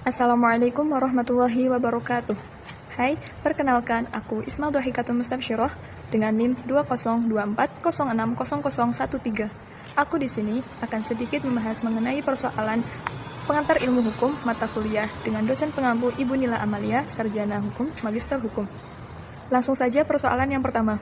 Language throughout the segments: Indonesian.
Assalamualaikum warahmatullahi wabarakatuh. Hai, perkenalkan aku Ismail Dohikatul Mustabsyirah dengan NIM 2024060013. Aku di sini akan sedikit membahas mengenai persoalan pengantar ilmu hukum mata kuliah dengan dosen pengampu Ibu Nila Amalia, Sarjana Hukum, Magister Hukum. Langsung saja persoalan yang pertama.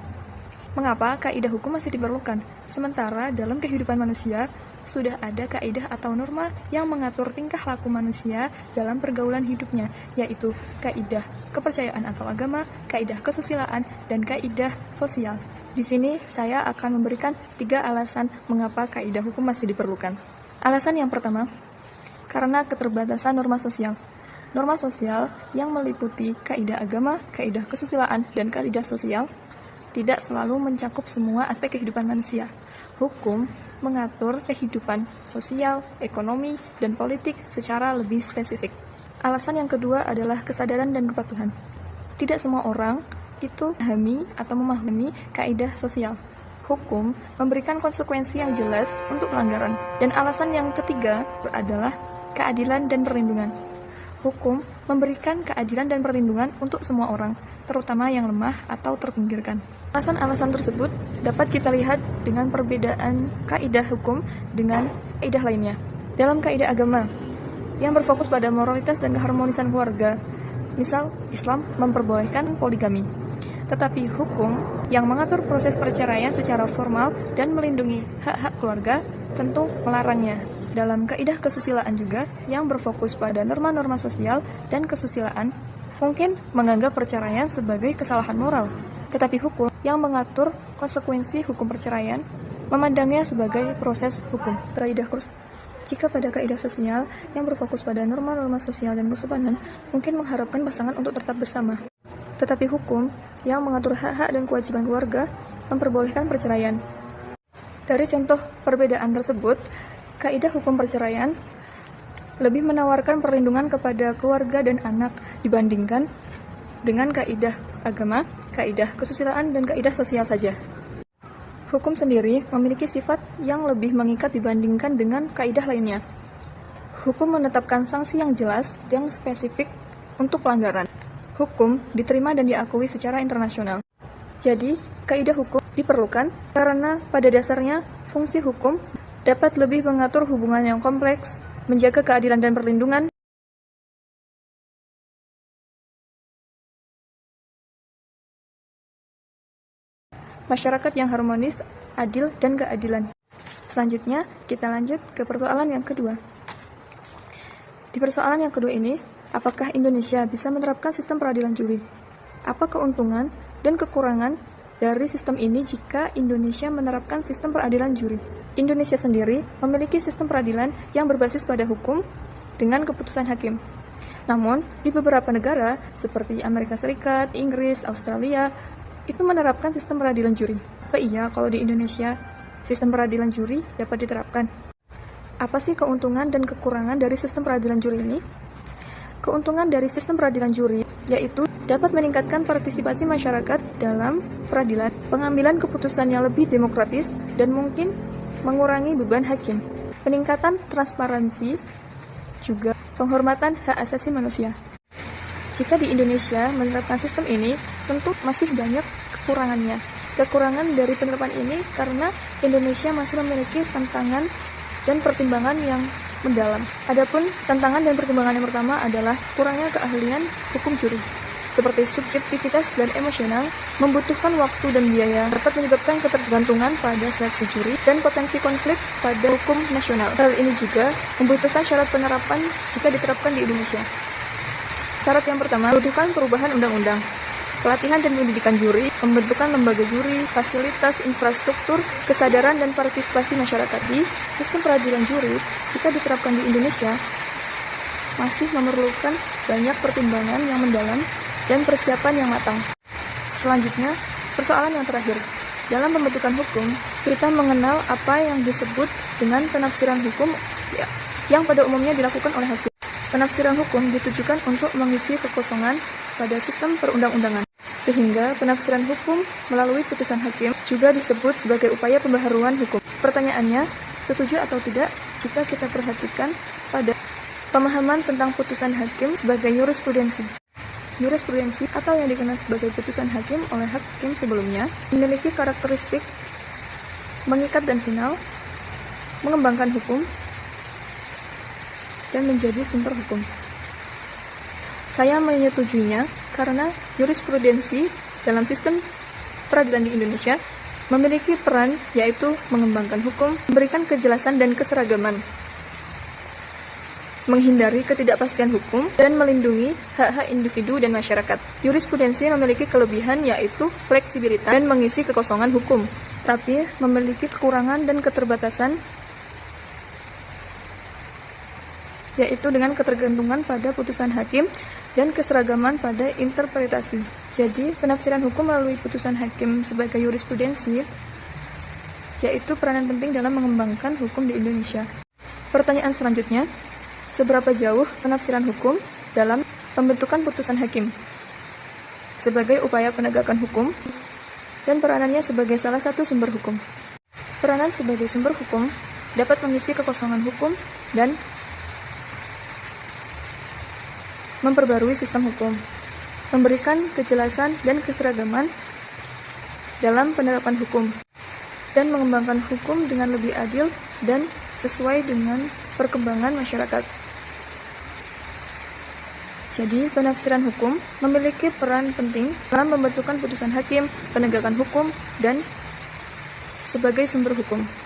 Mengapa kaidah hukum masih diperlukan? Sementara dalam kehidupan manusia, sudah ada kaidah atau norma yang mengatur tingkah laku manusia dalam pergaulan hidupnya, yaitu kaidah kepercayaan atau agama, kaidah kesusilaan, dan kaidah sosial. Di sini saya akan memberikan 3 alasan mengapa kaidah hukum masih diperlukan. Alasan yang pertama, karena keterbatasan norma sosial. Norma sosial yang meliputi kaidah agama, kaidah kesusilaan, dan kaidah sosial tidak selalu mencakup semua aspek kehidupan manusia. Hukum mengatur kehidupan sosial, ekonomi, dan politik secara lebih spesifik. Alasan yang kedua adalah kesadaran dan kepatuhan. Tidak semua orang itu memahami atau memahami kaidah sosial. Hukum memberikan konsekuensi yang jelas untuk pelanggaran. Dan alasan yang ketiga adalah keadilan dan perlindungan. Hukum memberikan keadilan dan perlindungan untuk semua orang, terutama yang lemah atau terpinggirkan. Alasan-alasan tersebut dapat kita lihat dengan perbedaan kaidah hukum dengan kaidah lainnya. Dalam kaidah agama, yang berfokus pada moralitas dan keharmonisan keluarga, misal Islam memperbolehkan poligami. Tetapi hukum yang mengatur proses perceraian secara formal dan melindungi hak-hak keluarga tentu melarangnya. Dalam kaidah kesusilaan juga, yang berfokus pada norma-norma sosial dan kesusilaan, mungkin menganggap perceraian sebagai kesalahan moral. Tetapi hukum yang mengatur konsekuensi hukum perceraian memandangnya sebagai proses hukum. Jika pada kaidah sosial yang berfokus pada norma-norma sosial dan kesopanan, mungkin mengharapkan pasangan untuk tetap bersama. Tetapi hukum yang mengatur hak-hak dan kewajiban keluarga memperbolehkan perceraian. Dari contoh perbedaan tersebut, kaidah hukum perceraian lebih menawarkan perlindungan kepada keluarga dan anak dibandingkan dengan kaidah agama, kaidah kesusilaan, dan kaidah sosial saja. Hukum sendiri memiliki sifat yang lebih mengikat dibandingkan dengan kaidah lainnya. Hukum menetapkan sanksi yang jelas, yang spesifik untuk pelanggaran. Hukum diterima dan diakui secara internasional. Jadi, kaidah hukum diperlukan karena pada dasarnya fungsi hukum dapat lebih mengatur hubungan yang kompleks, menjaga keadilan dan perlindungan, masyarakat yang harmonis, adil, dan keadilan. Selanjutnya, kita lanjut ke persoalan yang kedua. Di persoalan yang kedua ini, apakah Indonesia bisa menerapkan sistem peradilan juri? Apa keuntungan dan kekurangan dari sistem ini jika Indonesia menerapkan sistem peradilan juri? Indonesia sendiri memiliki sistem peradilan yang berbasis pada hukum dengan keputusan hakim. Namun, di beberapa negara seperti Amerika Serikat, Inggris, Australia, itu menerapkan sistem peradilan juri. Apa iya kalau di Indonesia sistem peradilan juri dapat diterapkan? Apa sih keuntungan dan kekurangan dari sistem peradilan juri ini? Keuntungan dari sistem peradilan juri yaitu dapat meningkatkan partisipasi masyarakat dalam peradilan, pengambilan keputusan yang lebih demokratis, dan mungkin mengurangi beban hakim. Peningkatan transparansi, juga penghormatan hak asasi manusia. Jika di Indonesia menerapkan sistem ini, tentu masih banyak kekurangannya. Kekurangan dari penerapan ini karena Indonesia masih memiliki tantangan dan pertimbangan yang mendalam. Adapun tantangan dan pertimbangan yang pertama adalah kurangnya keahlian hukum juri. Seperti subjektivitas dan emosional, membutuhkan waktu dan biaya, dapat menyebabkan ketergantungan pada seleksi juri dan potensi konflik pada hukum nasional. Hal ini juga membutuhkan syarat penerapan jika diterapkan di Indonesia. Syarat yang pertama, membutuhkan perubahan undang-undang, pelatihan dan pendidikan juri, pembentukan lembaga juri, fasilitas, infrastruktur, kesadaran dan partisipasi masyarakat. Di sistem peradilan juri, jika diterapkan di Indonesia, masih memerlukan banyak pertimbangan yang mendalam dan persiapan yang matang. Selanjutnya, persoalan yang terakhir. Dalam pembentukan hukum, kita mengenal apa yang disebut dengan penafsiran hukum yang pada umumnya dilakukan oleh hakim. Penafsiran hukum ditujukan untuk mengisi kekosongan pada sistem perundang-undangan, sehingga penafsiran hukum melalui putusan hakim juga disebut sebagai upaya pembaharuan hukum. Pertanyaannya, setuju atau tidak jika kita perhatikan pada Pemahaman tentang putusan hakim sebagai jurisprudensi. Jurisprudensi atau yang dikenal sebagai putusan hakim oleh hakim sebelumnya memiliki karakteristik mengikat dan final, mengembangkan hukum, dan menjadi sumber hukum. Saya menyetujuinya karena jurisprudensi dalam sistem peradilan di Indonesia memiliki peran yaitu mengembangkan hukum, memberikan kejelasan dan keseragaman, menghindari ketidakpastian hukum, dan melindungi hak-hak individu dan masyarakat. Jurisprudensi memiliki kelebihan yaitu fleksibilitas dan mengisi kekosongan hukum, tapi memiliki kekurangan dan keterbatasan yaitu dengan ketergantungan pada putusan hakim dan keseragaman pada interpretasi. Jadi, penafsiran hukum melalui putusan hakim sebagai jurisprudensi yaitu peranan penting dalam mengembangkan hukum di Indonesia. Pertanyaan selanjutnya, seberapa jauh penafsiran hukum dalam pembentukan putusan hakim sebagai upaya penegakan hukum dan peranannya sebagai salah satu sumber hukum? Peranan sebagai sumber hukum dapat mengisi kekosongan hukum dan memperbarui sistem hukum, memberikan kejelasan dan keseragaman dalam penerapan hukum, dan mengembangkan hukum dengan lebih adil dan sesuai dengan perkembangan masyarakat. Jadi, penafsiran hukum memiliki peran penting dalam pembentukan putusan hakim, penegakan hukum, dan sebagai sumber hukum.